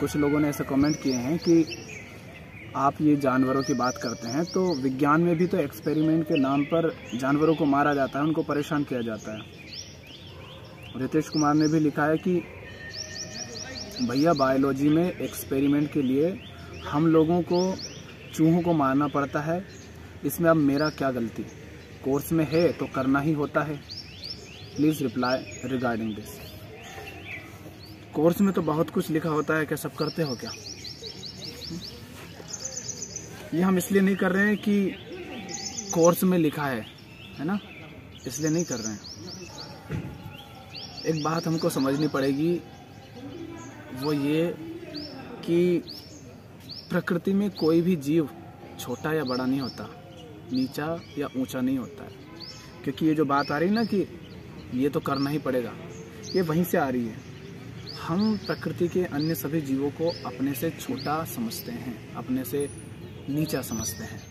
कुछ लोगों ने ऐसे कमेंट किए हैं कि आप ये जानवरों की बात करते हैं, तो विज्ञान में भी तो एक्सपेरिमेंट के नाम पर जानवरों को मारा जाता है, उनको परेशान किया जाता है। रितेश कुमार ने भी लिखा है कि भैया बायोलॉजी में एक्सपेरिमेंट के लिए हम लोगों को चूहों को मारना पड़ता है, इसमें अब मेरा क्या गलती? कोर्स में है तो करना ही होता है। Please reply regarding this. Course में तो बहुत कुछ लिखा होता है, क्या सब करते हो क्या? ये हम इसलिए नहीं कर रहे हैं कि कोर्स में लिखा है ना, इसलिए नहीं कर रहे हैं। एक बात हमको समझनी पड़ेगी, वो ये कि प्रकृति में कोई भी जीव छोटा या बड़ा नहीं होता, नीचा या ऊंचा नहीं होता है। क्योंकि ये जो बात आ रही है ना कि ये तो करना ही पड़ेगा, ये वहीं से आ रही है। हम प्रकृति के अन्य सभी जीवों को अपने से छोटा समझते हैं, अपने से नीचा समझते हैं,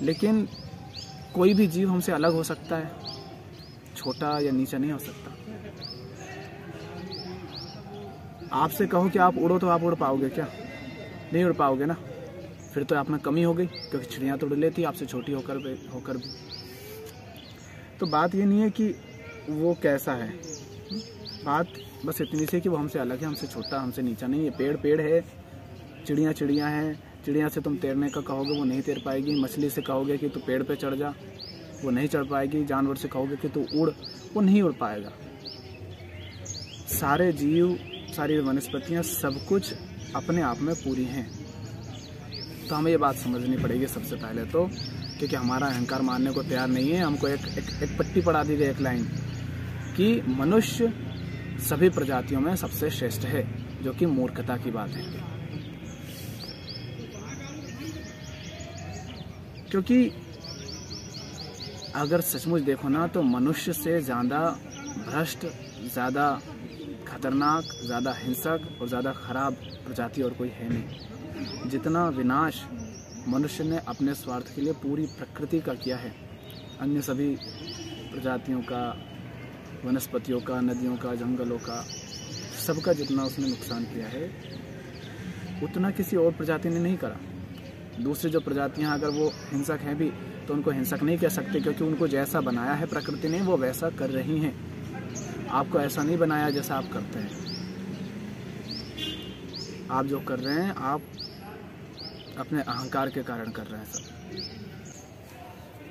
लेकिन कोई भी जीव हमसे अलग हो सकता है, छोटा या नीचा नहीं हो सकता। आपसे कहो कि आप उड़ो तो आप उड़ पाओगे क्या? नहीं उड़ पाओगे ना, फिर तो आप में कमी हो गई, क्योंकि चिड़िया तो उड़ लेती आपसे छोटी होकर भी। तो बात ये नहीं है कि वो कैसा है, बात बस इतनी सी कि वो हमसे अलग है, हमसे छोटा, हमसे नीचा नहीं है। पेड़ पेड़ है, चिड़िया चिड़िया है। चिड़िया से तुम तैरने का कहोगे वो नहीं तैर पाएगी, मछली से कहोगे कि तू पेड़ पे चढ़ जा, वो नहीं चढ़ पाएगी, जानवर से कहोगे कि तू उड़, वो नहीं उड़ पाएगा। सारे जीव, सारी वनस्पतियाँ, सब कुछ अपने आप में पूरी हैं। तो हमें ये बात समझनी पड़ेगी सबसे पहले तो, क्योंकि हमारा अहंकार मानने को तैयार नहीं है। हमको एक पट्टी पढ़ा दी गई, एक लाइन कि मनुष्य सभी प्रजातियों में सबसे श्रेष्ठ है, जो कि मूर्खता की बात है। क्योंकि अगर सचमुच देखो ना, तो मनुष्य से ज़्यादा भ्रष्ट, ज़्यादा खतरनाक, ज़्यादा हिंसक और ज़्यादा खराब प्रजाति और कोई है नहीं। जितना विनाश मनुष्य ने अपने स्वार्थ के लिए पूरी प्रकृति का किया है, अन्य सभी प्रजातियों का, वनस्पतियों का, नदियों का, जंगलों का, सबका जितना उसने नुकसान किया है, उतना किसी और प्रजाति ने नहीं करा। दूसरी जो प्रजातियां अगर वो हिंसक हैं भी, तो उनको हिंसक नहीं कह सकते, क्योंकि उनको जैसा बनाया है प्रकृति ने, वो वैसा कर रही हैं। आपको ऐसा नहीं बनाया जैसा आप करते हैं। आप जो कर रहे हैं, आप अपने अहंकार के कारण कर रहे हैं सब।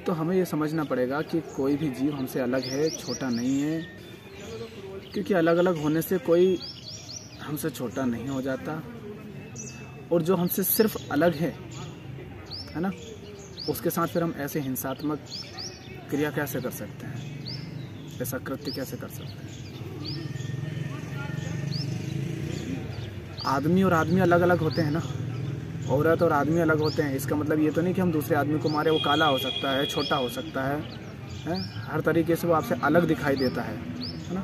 तो हमें ये समझना पड़ेगा कि कोई भी जीव हमसे अलग है, छोटा नहीं है, क्योंकि अलग अलग होने से कोई हमसे छोटा नहीं हो जाता। और जो हमसे सिर्फ अलग है ना, उसके साथ फिर हम ऐसे हिंसात्मक क्रिया कैसे कर सकते हैं, ऐसा कृत्य कैसे कर सकते हैं? आदमी और आदमी अलग अलग होते हैं ना, औरत और आदमी अलग होते हैं। इसका मतलब ये तो नहीं कि हम दूसरे आदमी को मारे, वो काला हो सकता है, छोटा हो सकता है, हर तरीके से वो आपसे अलग दिखाई देता है ना,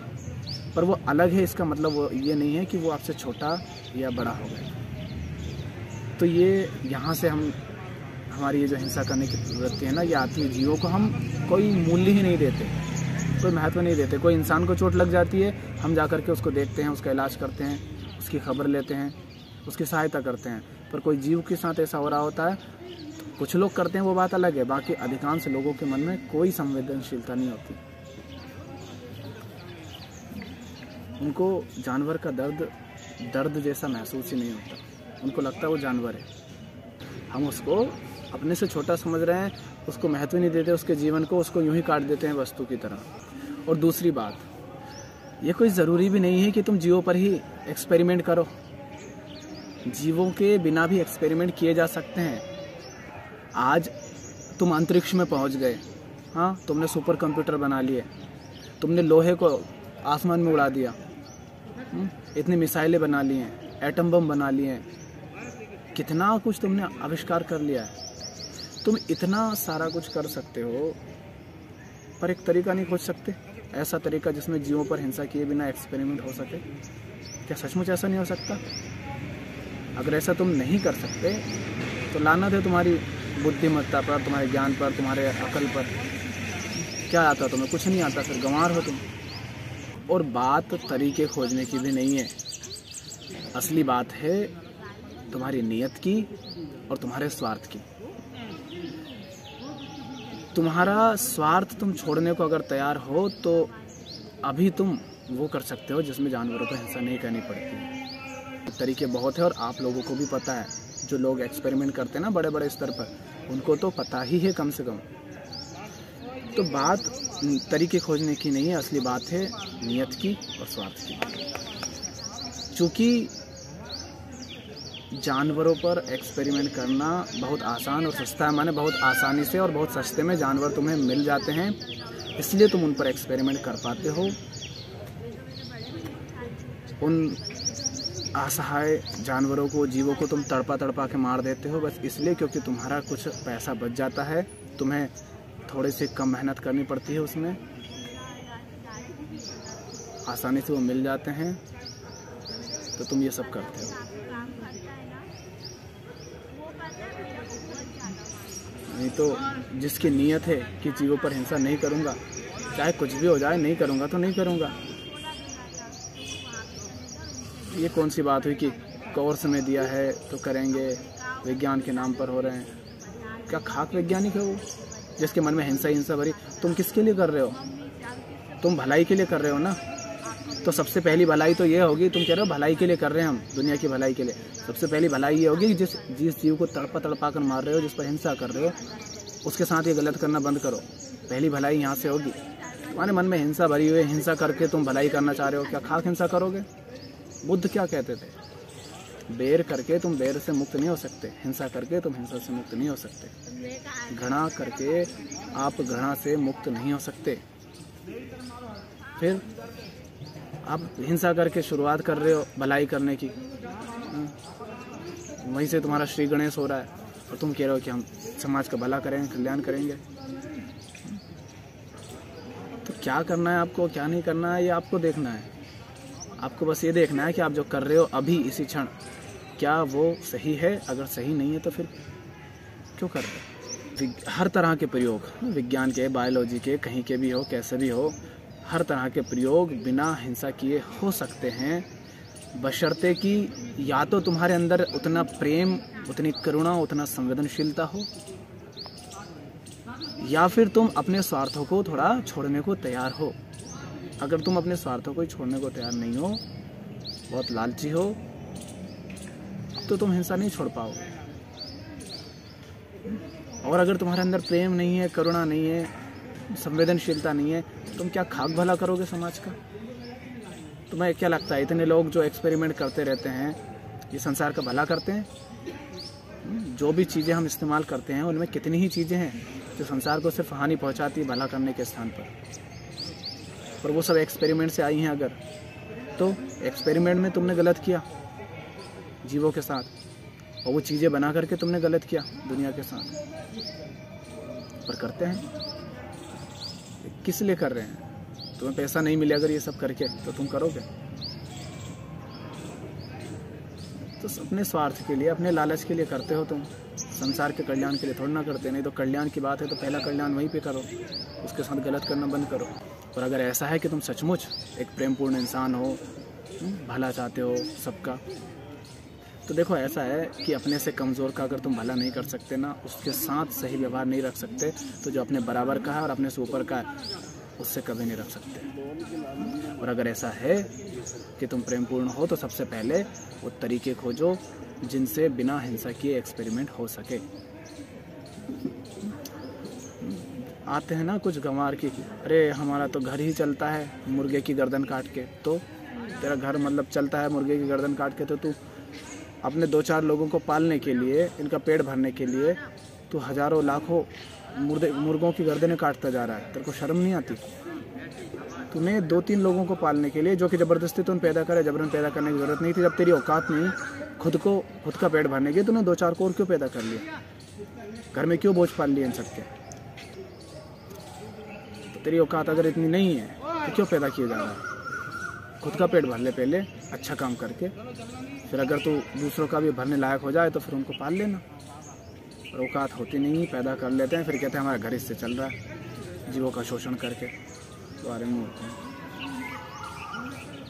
पर वो अलग है, इसका मतलब वो ये नहीं है कि वो आपसे छोटा या बड़ा हो गया। तो ये यहाँ से हमारी ये जो हिंसा करने की प्रवृत्ति है ना, ये आती है। जीवों को हम कोई मूल्य ही नहीं देते, कोई महत्व नहीं देते। कोई इंसान को चोट लग जाती है, हम जा कर के उसको देखते हैं, उसका इलाज करते हैं, उसकी खबर लेते हैं, उसकी सहायता करते हैं। पर कोई जीव के साथ ऐसा हो रहा होता है, तो कुछ लोग करते हैं, वो बात अलग है। बाकी अधिकांश लोगों के मन में कोई संवेदनशीलता नहीं होती। उनको जानवर का दर्द जैसा महसूस ही नहीं होता। उनको लगता है वो जानवर है, हम उसको अपने से छोटा समझ रहे हैं, उसको महत्व नहीं देते, उसके जीवन को, उसको यूं ही काट देते हैं वस्तु की तरह। और दूसरी बात, ये कोई ज़रूरी भी नहीं है कि तुम जीवों पर ही एक्सपेरिमेंट करो। जीवों के बिना भी एक्सपेरिमेंट किए जा सकते हैं। आज तुम अंतरिक्ष में पहुंच गए, हाँ, तुमने सुपर कंप्यूटर बना लिए, तुमने लोहे को आसमान में उड़ा दिया, इतनी मिसाइलें बना ली हैं, एटम बम बना लिए हैं, कितना कुछ तुमने आविष्कार कर लिया है। तुम इतना सारा कुछ कर सकते हो, पर एक तरीका नहीं खोज सकते, ऐसा तरीका जिसमें जीवों पर हिंसा किए बिना एक्सपेरिमेंट हो सके? क्या सचमुच ऐसा नहीं हो सकता? अगर ऐसा तुम नहीं कर सकते तो लानत है तुम्हारी बुद्धिमत्ता पर, तुम्हारे ज्ञान पर, तुम्हारे अकल पर। क्या आता तुम्हें? कुछ नहीं आता, फिर गंवार हो तुम। और बात तरीके खोजने की भी नहीं है, असली बात है तुम्हारी नीयत की और तुम्हारे स्वार्थ की। तुम्हारा स्वार्थ तुम छोड़ने को अगर तैयार हो तो अभी तुम वो कर सकते हो जिसमें जानवरों को हिंसा नहीं करनी पड़ती है। तरीके बहुत है और आप लोगों को भी पता है। जो लोग एक्सपेरिमेंट करते हैं ना बड़े बड़े स्तर पर, उनको तो पता ही है कम से कम। तो बात तरीके खोजने की नहीं है, असली बात है नीयत की और स्वार्थ की। चूँकि जानवरों पर एक्सपेरिमेंट करना बहुत आसान और सस्ता है, माने बहुत आसानी से और बहुत सस्ते में जानवर तुम्हें मिल जाते हैं, इसलिए तुम उन पर एक्सपेरिमेंट कर पाते हो। उन असहाय जानवरों को, जीवों को तुम तड़पा तड़पा के मार देते हो बस इसलिए क्योंकि तुम्हारा कुछ पैसा बच जाता है, तुम्हें थोड़ी सी कम मेहनत करनी पड़ती है, उसमें आसानी से वो मिल जाते हैं, तो तुम ये सब करते हो। नहीं तो जिसकी नीयत है कि जीवों पर हिंसा नहीं करूँगा, चाहे कुछ भी हो जाए, नहीं करूँगा तो नहीं करूँगा। ये कौन सी बात हुई कि कोर्स में दिया है तो करेंगे, विज्ञान के नाम पर हो रहे हैं। क्या खाक वैज्ञानिक है वो जिसके मन में हिंसा हिंसा भरी? तुम किसके लिए कर रहे हो? तुम भलाई के लिए कर रहे हो ना। तो सबसे पहली भलाई तो ये होगी, तुम कह रहे हो भलाई के लिए कर रहे हैं हम, दुनिया की भलाई के लिए। सबसे पहली भलाई ये होगी कि जिस जीव को तड़पा तड़पा कर मार रहे हो, जिस पर हिंसा कर रहे हो, उसके साथ ये गलत करना बंद करो। पहली भलाई यहाँ से होगी। तुम्हारे मन में हिंसा भरी हुई है, हिंसा करके तुम भलाई करना चाह रहे हो, क्या खाक हिंसा करोगे? बुद्ध क्या कहते थे? बैर करके तुम बैर से मुक्त नहीं हो सकते, हिंसा करके तुम हिंसा से मुक्त नहीं हो सकते, घृणा करके आप घृणा से मुक्त नहीं हो सकते। फिर आप हिंसा करके शुरुआत कर रहे हो भलाई करने की, वहीं से तुम्हारा श्री गणेश हो रहा है और तुम कह रहे हो कि हम समाज का भला करेंगे, कल्याण करेंगे। तो क्या करना है आपको, क्या नहीं करना है, ये आपको देखना है। आपको बस ये देखना है कि आप जो कर रहे हो अभी इसी क्षण, क्या वो सही है? अगर सही नहीं है तो फिर क्यों कर रहे हो? हर तरह के प्रयोग, विज्ञान के, बायोलॉजी के, कहीं के भी हो, कैसे भी हो, हर तरह के प्रयोग बिना हिंसा किए हो सकते हैं, बशर्ते कि या तो तुम्हारे अंदर उतना प्रेम, उतनी करुणा, उतना संवेदनशीलता हो, या फिर तुम अपने स्वार्थों को थोड़ा छोड़ने को तैयार हो। अगर तुम अपने स्वार्थों को छोड़ने को तैयार नहीं हो, बहुत लालची हो, तो तुम हिंसा नहीं छोड़ पाओगे। और अगर तुम्हारे अंदर प्रेम नहीं है, करुणा नहीं है, संवेदनशीलता नहीं है, तुम क्या खाक भला करोगे समाज का? तुम्हें क्या लगता है इतने लोग जो एक्सपेरिमेंट करते रहते हैं, ये संसार का भला करते हैं? जो भी चीज़ें हम इस्तेमाल करते हैं उनमें कितनी ही चीज़ें हैं जो संसार को सिर्फ हानि पहुंचाती है भला करने के स्थान पर वो सब एक्सपेरिमेंट से आई हैं। अगर तो एक्सपेरिमेंट में तुमने गलत किया जीवों के साथ, और वो चीज़ें बना करके तुमने गलत किया दुनिया के साथ। पर करते हैं, किस लिए कर रहे हैं? तुम्हें पैसा नहीं मिले अगर ये सब करके, तो तुम करोगे? तो अपने स्वार्थ के लिए, अपने लालच के लिए करते हो तुम, संसार के कल्याण के लिए थोड़ा ना करते। नहीं तो कल्याण की बात है तो पहला कल्याण वहीं पे करो, उसके साथ गलत करना बंद करो। और अगर ऐसा है कि तुम सचमुच एक प्रेमपूर्ण इंसान हो, भला चाहते हो सबका, तो देखो ऐसा है कि अपने से कमज़ोर का अगर तुम भला नहीं कर सकते ना, उसके साथ सही व्यवहार नहीं रख सकते, तो जो अपने बराबर का है और अपने से ऊपर का है उससे कभी नहीं रख सकते। और अगर ऐसा है कि तुम प्रेमपूर्ण हो, तो सबसे पहले वो तरीके खोजो जिनसे बिना हिंसा किए एक्सपेरिमेंट हो सके। आते हैं ना कुछ गंवार की, अरे हमारा तो घर ही चलता है मुर्गे की गर्दन काट के। तो तेरा घर मतलब चलता है मुर्गे की गर्दन काट के, तो तू अपने 2-4 लोगों को पालने के लिए, इनका पेट भरने के लिए तू हजारों लाखों मुर्गों की गर्दनें काटता जा रहा है। तेरे को शर्म नहीं आती? तूने 2-3 लोगों को पालने के लिए, जो कि ज़बरदस्ती तुम पैदा करे, जबरन पैदा करने की ज़रूरत नहीं थी, जब तेरी औकात नहीं खुद का पेट भरने के, तूने 2-4 को और क्यों पैदा कर लिया? घर में क्यों बोझ पाल लिए इन सबके? तो तेरी औकात अगर इतनी नहीं है तो क्यों पैदा किया जा रहा है? खुद का पेट भर ले पहले अच्छा काम करके, फिर अगर तू दूसरों का भी भरने लायक हो जाए तो फिर उनको पाल लेना। और औकात होती नहीं, पैदा कर लेते हैं, फिर कहते हैं हमारा घर इससे चल रहा है, जीवों का शोषण करके। तो बारे में होते हैं।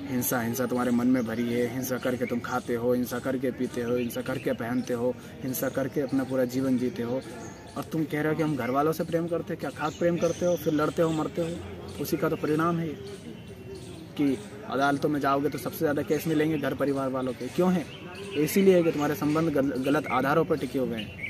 हिंसा हिंसा तुम्हारे मन में भरी है, हिंसा करके तुम खाते हो, हिंसा करके पीते हो, हिंसा करके पहनते हो, हिंसा करके अपना पूरा जीवन जीते हो। और तुम कह रहे हो कि हम घर वालों से प्रेम करते हैं, क्या खाक प्रेम करते हो, फिर लड़ते हो मरते हो। उसी का तो परिणाम है कि अदालतों में जाओगे तो सबसे ज़्यादा केस मिलेंगे घर परिवार वालों के। क्यों है? इसीलिए कि तुम्हारे संबंध गलत आधारों पर टिके हुए हैं,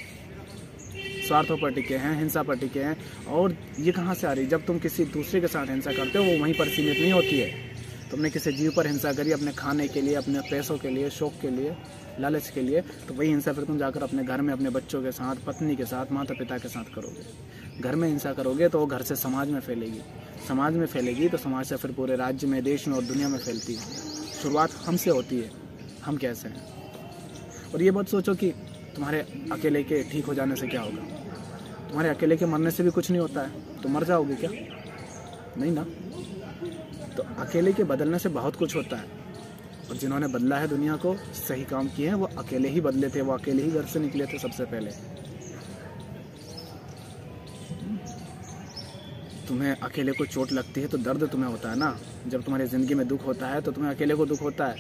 स्वार्थों पर टिके हैं, हिंसा पर टिके हैं। और ये कहाँ से आ रही? जब तुम किसी दूसरे के साथ हिंसा करते हो वो वहीं पर सीमित नहीं होती है। तुमने किसी जीव पर हिंसा करी अपने खाने के लिए, अपने पैसों के लिए, शौक के लिए, लालच के लिए, तो वही हिंसा फिर तुम जाकर अपने घर में अपने बच्चों के साथ, पत्नी के साथ, माता पिता के साथ करोगे। घर में हिंसा करोगे तो वो घर से समाज में फैलेगी, समाज में फैलेगी तो समाज से फिर पूरे राज्य में, देश में और दुनिया में फैलती है। शुरुआत हमसे होती है, हम कैसे हैं। और ये मत सोचो कि तुम्हारे अकेले के ठीक हो जाने से क्या होगा। तुम्हारे अकेले के मरने से भी कुछ नहीं होता है। तो मर जाओगे क्या? नहीं ना। तो अकेले के बदलने से बहुत कुछ होता है। और जिन्होंने बदला है दुनिया को, सही काम किए हैं, वो अकेले ही बदले थे, वो अकेले ही घर से निकले थे सबसे पहले। तुम्हें अकेले को चोट लगती है तो दर्द तुम्हें होता है ना। जब तुम्हारी ज़िंदगी में दुख होता है तो तुम्हें अकेले को दुख होता है।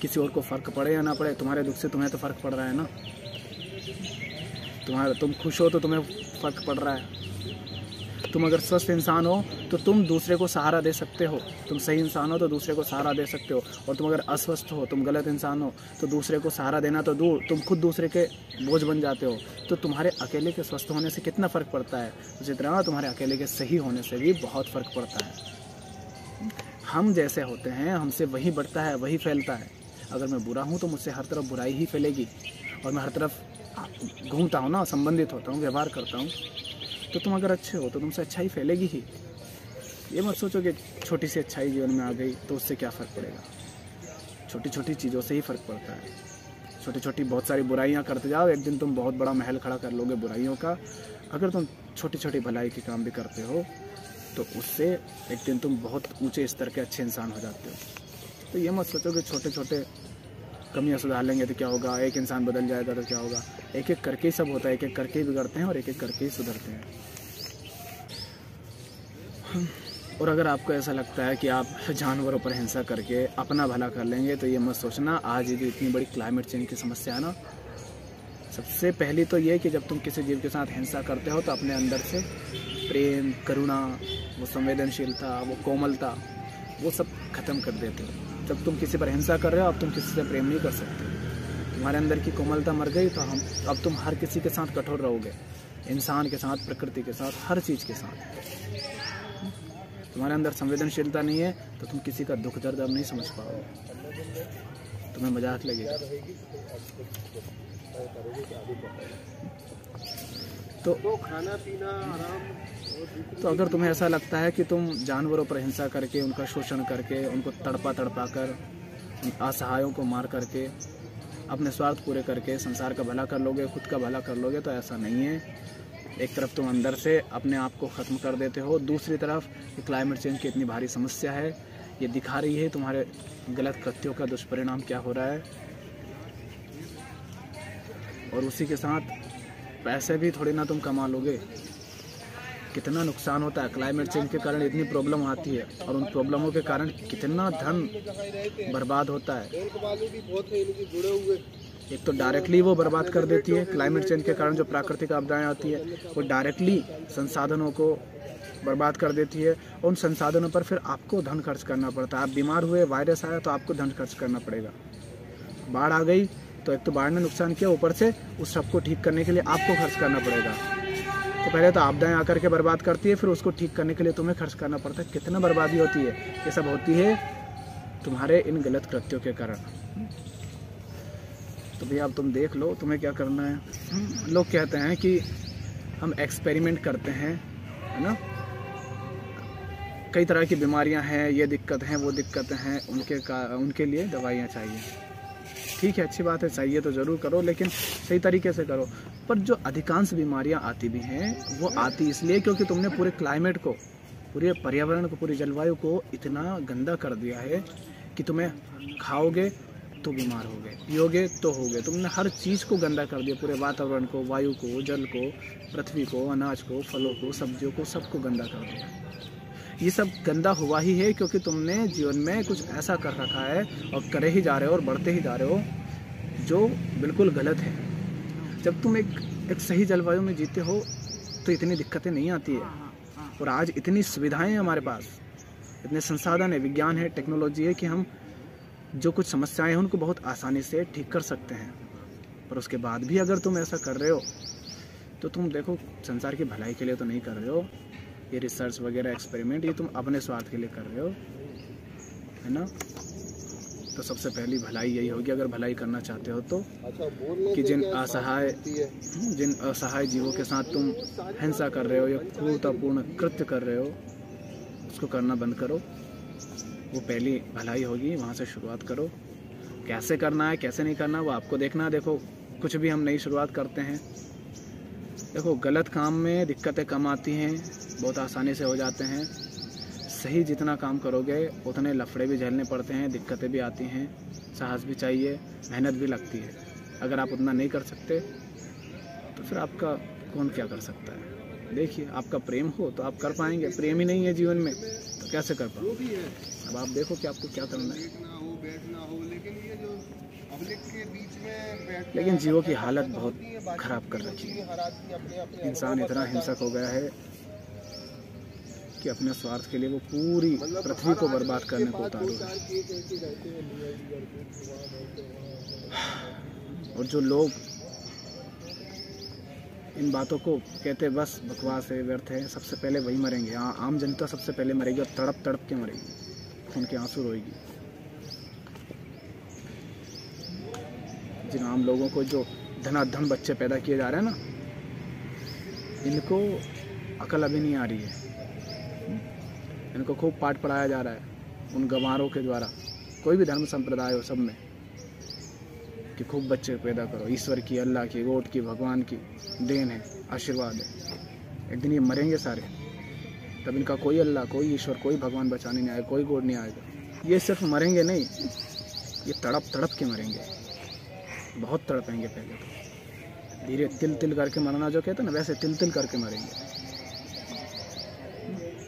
किसी और को फ़र्क पड़े या ना पड़े, तुम्हारे दुख से तुम्हें तो फ़र्क पड़ रहा है ना। तुम खुश हो तो तुम्हें फ़र्क पड़ रहा है। तुम अगर स्वस्थ इंसान हो तो तुम दूसरे को सहारा दे सकते हो। तुम सही इंसान हो तो दूसरे को सहारा दे सकते हो। और तुम अगर अस्वस्थ हो, तुम गलत इंसान हो, तो दूसरे को सहारा देना तो दूर, तुम खुद दूसरे के बोझ बन जाते हो। तो तुम्हारे अकेले के स्वस्थ होने से कितना फ़र्क पड़ता है, उसी तरह तुम्हारे अकेले के सही होने से भी बहुत फ़र्क पड़ता है। हम जैसे होते हैं हमसे वही बढ़ता है, वही फैलता है। अगर मैं बुरा हूँ तो मुझसे हर तरफ बुराई ही फैलेगी। और मैं हर तरफ घूमता हूँ ना, संबंधित होता हूँ, व्यवहार करता हूँ, तो तुम अगर अच्छे हो तो तुमसे अच्छाई फैलेगी ही। ये मत सोचो कि छोटी सी अच्छाई जीवन में आ गई तो उससे क्या फ़र्क पड़ेगा। छोटी छोटी चीज़ों से ही फ़र्क पड़ता है। छोटी छोटी बहुत सारी बुराइयां करते जाओ, एक दिन तुम बहुत बड़ा महल खड़ा कर लोगे बुराइयों का। अगर तुम छोटी छोटी भलाई के काम भी करते हो तो उससे एक दिन तुम बहुत ऊंचे स्तर के अच्छे इंसान हो जाते हो। तो ये मत सोचो कि छोटे छोटे कमियां सुधार लेंगे तो क्या होगा, एक इंसान बदल जाएगा तो क्या होगा। एक एक करके ही सब होता है, एक एक करके ही बिगड़ते हैं और एक एक करके ही सुधरते हैं। और अगर आपको ऐसा लगता है कि आप जानवरों पर हिंसा करके अपना भला कर लेंगे तो ये मत सोचना। आज ये जो इतनी बड़ी क्लाइमेट चेंज की समस्या है ना, सबसे पहली तो ये कि जब तुम किसी जीव के साथ हिंसा करते हो तो अपने अंदर से प्रेम, करुणा, वो संवेदनशीलता, वो कोमलता, वो सब खत्म कर देते हो। जब तुम किसी पर हिंसा कर रहे हो अब तुम किसी से प्रेम नहीं कर सकते। तुम्हारे अंदर की कोमलता मर गई तो अब तुम हर किसी के साथ कठोर रहोगे, इंसान के साथ, प्रकृति के साथ, हर चीज़ के साथ। तुम्हारे अंदर संवेदनशीलता नहीं है तो तुम किसी का दुख दर्द अब नहीं समझ पाओगे, तुम्हें मजाक लगेगा। तो खाना पीना आराम। तो अगर तुम्हें ऐसा लगता है कि तुम जानवरों पर हिंसा करके, उनका शोषण करके, उनको तड़पा कर, असहायों को मार करके, अपने स्वार्थ पूरे करके संसार का भला कर लोगे, खुद का भला कर लोगे, तो ऐसा नहीं है। एक तरफ तुम अंदर से अपने आप को ख़त्म कर देते हो, दूसरी तरफ ये क्लाइमेट चेंज की इतनी भारी समस्या है, ये दिखा रही है तुम्हारे गलत कृत्यों का दुष्परिणाम क्या हो रहा है। और उसी के साथ पैसे भी थोड़ी ना तुम कमा लोगे। कितना नुकसान होता है क्लाइमेट चेंज के कारण, इतनी प्रॉब्लम आती है और उन प्रॉब्लमों के कारण कितना धन बर्बाद होता है। एक तो डायरेक्टली वो बर्बाद कर देती है, क्लाइमेट चेंज के कारण जो प्राकृतिक आपदाएं आती है वो डायरेक्टली संसाधनों को बर्बाद कर देती है। उन संसाधनों पर फिर आपको धन खर्च करना पड़ता है। आप बीमार हुए, वायरस आया तो आपको धन खर्च करना पड़ेगा। बाढ़ आ गई तो एक तो बाढ़ ने नुकसान किया, ऊपर से उस सबको ठीक करने के लिए आपको खर्च करना पड़ेगा। तो पहले तो आपदाएं आकर के बर्बाद करती है, फिर उसको ठीक करने के लिए तुम्हें खर्च करना पड़ता है। कितना बर्बादी होती है। ये सब होती है तुम्हारे इन गलत कृत्यों के कारण। तो भैया अब तुम देख लो तुम्हें क्या करना है। लोग कहते हैं कि हम एक्सपेरिमेंट करते हैं, है ना, कई तरह की बीमारियां हैं, ये दिक्कत हैं, वो दिक्कतें हैं, उनके लिए दवाइयाँ चाहिए। ठीक है, अच्छी बात है, चाहिए तो ज़रूर करो, लेकिन सही तरीके से करो। पर जो अधिकांश बीमारियां आती भी हैं वो आती इसलिए क्योंकि तुमने पूरे क्लाइमेट को, पूरे पर्यावरण को, पूरी जलवायु को इतना गंदा कर दिया है कि तुम्हें खाओगे तो बीमार हो गए, पियोगे तो हो गए। तुमने हर चीज़ को गंदा कर दिया, पूरे वातावरण को, वायु को, जल को, पृथ्वी को, अनाज को, फलों को, सब्जियों को, सबको गंदा कर दिया। ये सब गंदा हुआ ही है क्योंकि तुमने जीवन में कुछ ऐसा कर रखा है और करे ही जा रहे हो और बढ़ते ही जा रहे हो जो बिल्कुल गलत है। जब तुम एक सही जलवायु में जीते हो तो इतनी दिक्कतें नहीं आती है। और आज इतनी सुविधाएं हैं हमारे पास, इतने संसाधन है, विज्ञान है, टेक्नोलॉजी है कि हम जो कुछ समस्याएं हैं उनको बहुत आसानी से ठीक कर सकते हैं। पर उसके बाद भी अगर तुम ऐसा कर रहे हो तो तुम देखो संसार की भलाई के लिए तो नहीं कर रहे हो। ये रिसर्च वगैरह एक्सपेरिमेंट ये तुम अपने स्वार्थ के लिए कर रहे हो, है ना। तो सबसे पहली भलाई यही होगी, अगर भलाई करना चाहते हो तो, कि जिन असहाय जीवों के साथ तुम हिंसा कर रहे हो या क्रूरतापूर्ण कृत्य कर रहे हो उसको करना बंद करो। वो पहली भलाई होगी, वहाँ से शुरुआत करो। कैसे करना है कैसे नहीं करना वो आपको देखना है। देखो कुछ भी हम नई शुरुआत करते हैं, देखो गलत काम में दिक्कतें कम आती हैं, बहुत आसानी से हो जाते हैं। सही जितना काम करोगे उतने लफड़े भी झेलने पड़ते हैं, दिक्कतें भी आती हैं, साहस भी चाहिए, मेहनत भी लगती है। अगर आप उतना नहीं कर सकते तो फिर आपका कौन क्या कर सकता है। देखिए आपका प्रेम हो तो आप कर पाएंगे, प्रेम ही नहीं है जीवन में तो कैसे कर पाओगे। अब आप देखो कि आपको क्या करना है। लेकिन जीवों की हालत बहुत खराब कर रखी है। इंसान इतना हिंसक हो गया है कि अपने स्वार्थ के लिए वो पूरी पृथ्वी को बर्बाद करने को उतारू है। और जो लोग इन बातों को कहते बस बकवास है, व्यर्थ है, सबसे पहले वही मरेंगे। आम जनता सबसे पहले मरेगी और तड़प तड़प के मरेगी, खून के आंसू रोएगी। जिन आम लोगों को जो धनाधन बच्चे पैदा किए जा रहे हैं ना, इनको अकल अभी नहीं आ रही है। इनको खूब पाठ पढ़ाया जा रहा है उन गंवारों के द्वारा, कोई भी धर्म संप्रदाय हो सब में, कि खूब बच्चे पैदा करो। ईश्वर की, अल्लाह की, गॉड की, भगवान की देन है, आशीर्वाद है। एक दिन ये मरेंगे सारे, तब इनका कोई अल्लाह, कोई ईश्वर, कोई भगवान बचाने नहीं आएगा, कोई गॉड नहीं आएगा। ये सिर्फ मरेंगे नहीं, ये तड़प तड़प के मरेंगे, बहुत तड़पेंगे। पहले तो धीरे तिल तिल करके मरना जो कहते हैं ना, वैसे तिल तिल करके मरेंगे।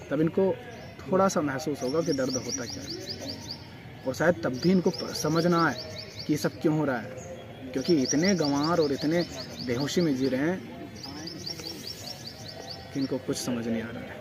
तब इनको थोड़ा सा महसूस होगा कि दर्द होता क्या है। और शायद तब भी इनको समझना आए कि ये सब क्यों हो रहा है, क्योंकि इतने गंवार और इतने बेहोशी में जी रहे हैं कि इनको कुछ समझ नहीं आ रहा है।